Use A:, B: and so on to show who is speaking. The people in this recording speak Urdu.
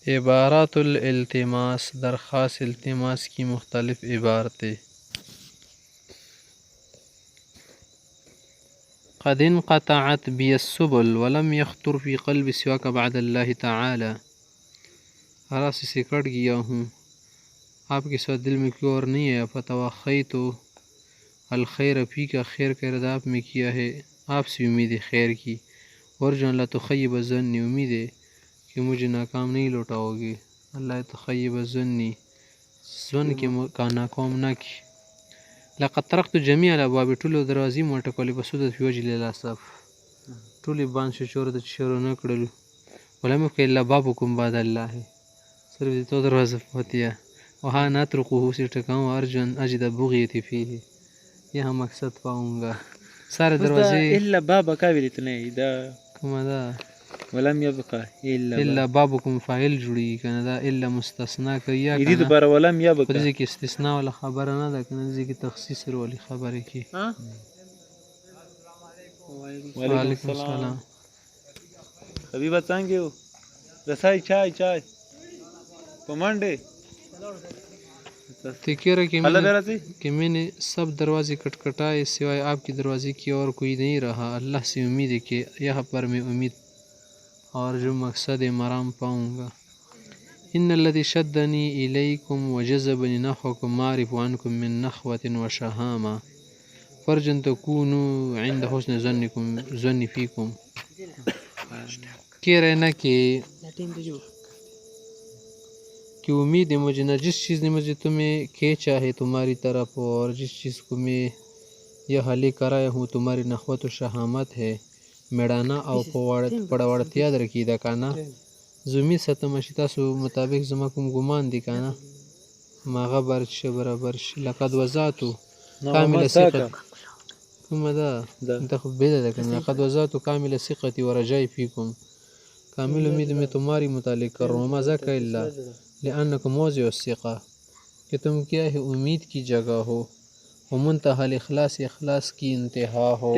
A: عبارات الالتماس، درخواست التماس کی مختلف عبارتیں. قد انقطعت بي السبل ولم يخطر في قلبي سواك بعد اللہ تعالی. راستے سے کٹ گیا ہوں، آپ کے ساتھ دل میں کوئی اور نہیں ہے. فتوخیت الخیر فیک، خیر کا ارادہ آپ میں کیا ہے، آپ سے امید ہے خیر کی. ورجو اللہ تخیب ظنی، امید ہے کہ مجھے ناکام نہیں لوٹاؤ گے. اللہ تخیب ظنی، ظن کے کا ناکام نہ کی. لقد ترکت جميع الابواب، ټولو دروازې مو وټکولې په سود فی وجه للاسف، ټولې بند شو شروع د شروع نه کړلو. ولم يبق الا بابكم بعد الله، صرف تو دروازه پاتیا. وہاں نترکه سے ٹکاؤں ارجو ان اجد بغیتی فیہ، یہاں مقصد پاؤں گا. سارے دروازے
B: الا بابا قابل اتنے دا
A: کومه ده
B: ولم يبقى
A: الا بابکم فاعل جوړیږي کنه، دا الا مستثنا کوي یا
B: دې
A: کنه،
B: دوباره ولم
A: په
B: يبقى
A: دې کې استثناء ولا خبره نه ده کنه، دې کې تخصیص ولا خبره کې.
B: وعلیکم السلام. حبیبہ څنګه یو رسای چای پمانډه
A: تکیرہ کہ میں نے سب دروازے کٹکھٹائے سوائے آپ کی دروازے کی اور کوئی نہیں رہا. اللہ سے امید ہے کہ یہاں پر میں امید اور جو مقصد مرام پاؤں گا. ان الذي شدنی الیکم وجذبنی نحوکم معرف عنکم من نخوة وشہامہ فرجن تکونوا عند حسن ظنی فیکم. کہہ رہے نا کہ امید ہے مجھے نہ، جس چیز نے مجھے تمہیں کھینچا ہے تمہاری طرف، اور جس چیز کو میں یہ لے کر آیا ہوں تمہاری نخوت و شہامت ہے، میڑانا او پڑاوڑتیا در کی دا کانا زمین ستم اشتا سو مطابق زما کوم گمان دی کانا ماغا برش برابرش. لقد وضعتو کامل ثقت کوم دا انتخب بیدا دا کانا. لقد وضعتو کامل ثقتی و رجائی فیکم، کامل امید میں تمہاری متعلق کر رہا ہوں. مزا کا اللہ لأنکم موضع الثقہ، کہ تم کیا ہے امید کی جگہ ہو، ومنتہا الاخلاص، اخلاص کی انتہا ہو.